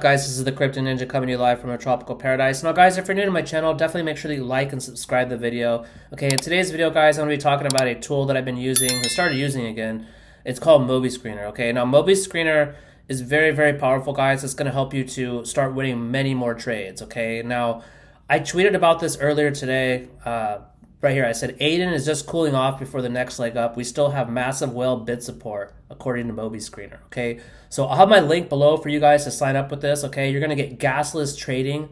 Guys, this is the Crypto Ninja coming to you live from a tropical paradise. Now guys, if you're new to my channel, definitely make sure that you like and subscribe the video. Okay, in today's video guys, I'm going to be talking about a tool that I've been using, I started using again. It's called Moby Screener. Okay, now Moby Screener is very powerful guys. It's going to help you to start winning many more trades. Okay, now I tweeted about this earlier today. Right here, I said Aiden is just cooling off before the next leg up. We still have massive whale bid support according to Moby Screener. Okay, so I'll have my link below for you guys to sign up with this. Okay, you're gonna get gasless trading,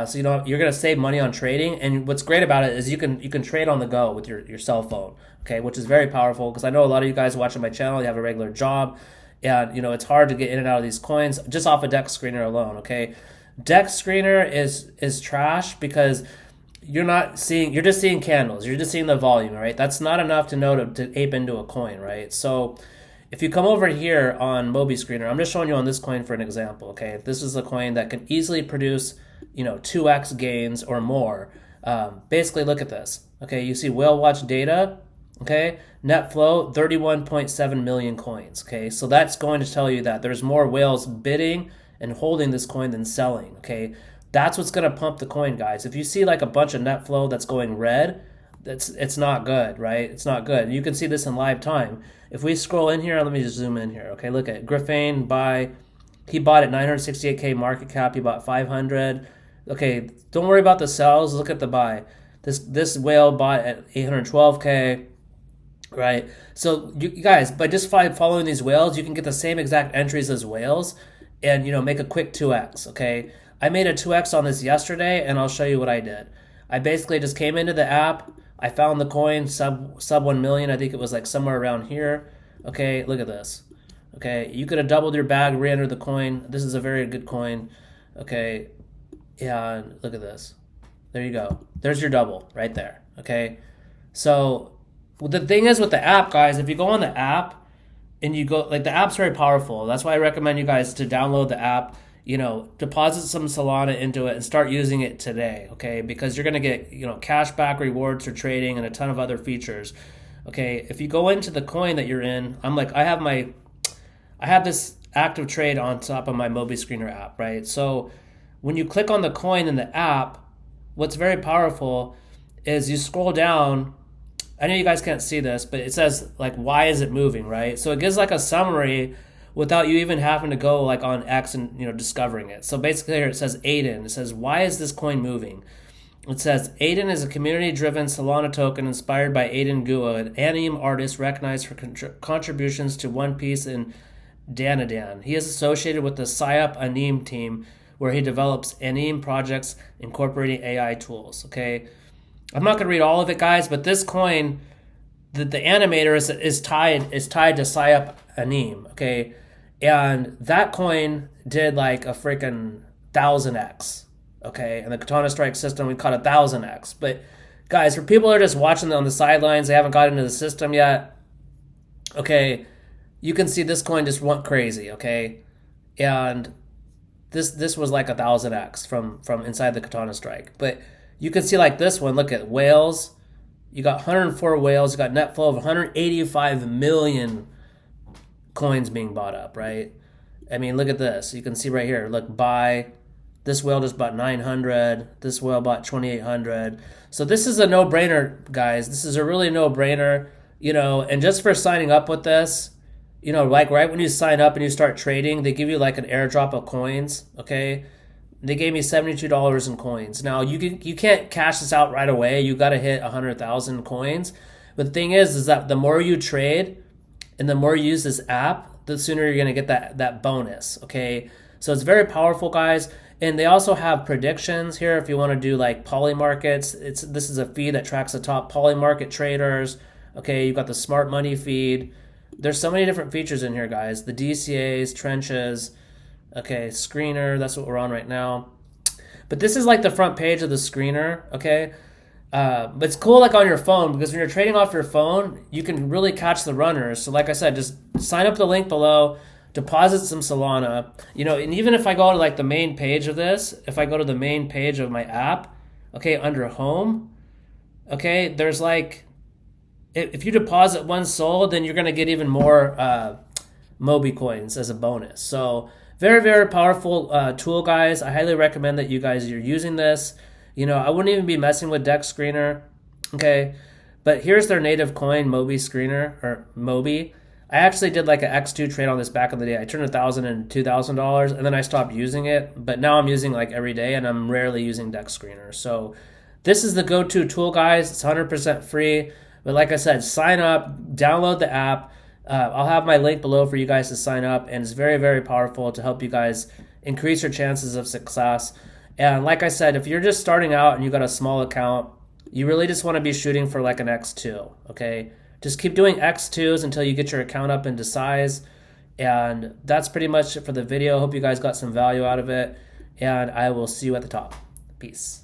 so you're gonna save money on trading. And what's great about it is you can trade on the go with your cell phone. Okay, which is very powerful because I know a lot of you guys watching my channel, you have a regular job, and it's hard to get in and out of these coins just off a Dex Screener alone. Okay, Dex Screener is trash because you're just seeing candles, you're just seeing the volume, right? That's not enough to know to ape into a coin, right? So if you come over here on Moby Screener, I'm just showing you on this coin for an example. Okay, this is a coin that can easily produce 2x gains or more. Basically look at this. Okay, you see whale watch data. Okay, net flow 31.7 million coins. Okay, so that's going to tell you that there's more whales bidding and holding this coin than selling. Okay, that's what's going to pump the coin, guys. If you see like a bunch of net flow that's going red, it's not good, right? It's not good. You can see this in live time. If we scroll in here, let me just zoom in here. Okay, look at Griffin buy. He bought at 968K market cap. He bought 500. Okay, don't worry about the sells. Look at the buy. This whale bought at 812K. Right, so you guys, by just following these whales, you can get the same exact entries as whales, and make a quick 2x. Okay, I made a 2x on this yesterday, and I'll show you what I did. I basically just came into the app. I found the coin sub 1 million. I think it was like somewhere around here. Okay, look at this. Okay, you could have doubled your bag, re-entered the coin. This is a very good coin. Okay, yeah, look at this. There you go. There's your double right there. Okay, so the thing is with the app, guys, if you go on the app and you go, the app's very powerful. That's why I recommend you guys to download the app, deposit some Solana into it and start using it today, okay? Because you're going to get, cash back rewards for trading and a ton of other features. Okay, if you go into the coin that you're in, I have this active trade on top of my Moby Screener app, right? So when you click on the coin in the app, what's very powerful is you scroll down. I know you guys can't see this, but it says why is it moving, right? So it gives a summary without you even having to go on X and discovering it. So basically here it says Aiden. It says why is this coin moving? It says Aiden is a community-driven Solana token inspired by Aiden Gua, an anime artist recognized for contributions to One Piece and Danadan. He is associated with the Psyop Anime team, where he develops anime projects incorporating AI tools. Okay. I'm not going to read all of it, guys, but this coin, the animator is tied to Psyop Anime, okay? And that coin did a freaking 1000x, okay? And the Katana Strike system, we caught 1000x. But guys, for people who are just watching on the sidelines, they haven't got into the system yet, okay, you can see this coin just went crazy, okay? And this was 1000x from inside the Katana Strike. But you can see this one, look at whales. You got 104 whales. You got net flow of 185 million coins being bought up, right? I mean, look at this. You can see right here, look, buy. This whale just bought 900. This whale bought 2,800. So this is a no-brainer, guys. This is a really no-brainer, and just for signing up with this, right when you sign up and you start trading, they give you an airdrop of coins, okay? They gave me $72 in coins. Now you can't cash this out right away. You got to hit 100,000 coins. But the thing is that the more you trade and the more you use this app, the sooner you're gonna get that bonus. Okay, so it's very powerful, guys. And they also have predictions here if you want to do poly markets. This is a feed that tracks the top poly market traders. Okay, you've got the smart money feed. There's so many different features in here, guys. The DCAs, trenches. Okay, screener, that's what we're on right now. But this is the front page of the screener, okay? But it's cool on your phone because when you're trading off your phone, you can really catch the runners. So like I said, just sign up the link below, deposit some Solana. And even if I go to the main page of this, if I go to the main page of my app, okay, under home, okay, there's if you deposit one SOL, then you're gonna get even more Moby coins as a bonus. So Very, very powerful tool, guys. I highly recommend that you guys are using this. You know, I wouldn't even be messing with Dex Screener, okay? But here's their native coin, Moby Screener, or Moby. I actually did like an X2 trade on this back in the day. I turned $1,000 into $2,000, and then I stopped using it. But now I'm using like every day, and I'm rarely using Dex Screener. So this is the go-to tool, guys. It's 100% free. But like I said, sign up, download the app. I'll have my link below for you guys to sign up, and it's very, very powerful to help you guys increase your chances of success. And like I said, if you're just starting out and you got a small account, you really just want to be shooting for like an X2, okay? Just keep doing X2s until you get your account up into size. And that's pretty much it for the video. Hope you guys got some value out of it, and I will see you at the top. Peace.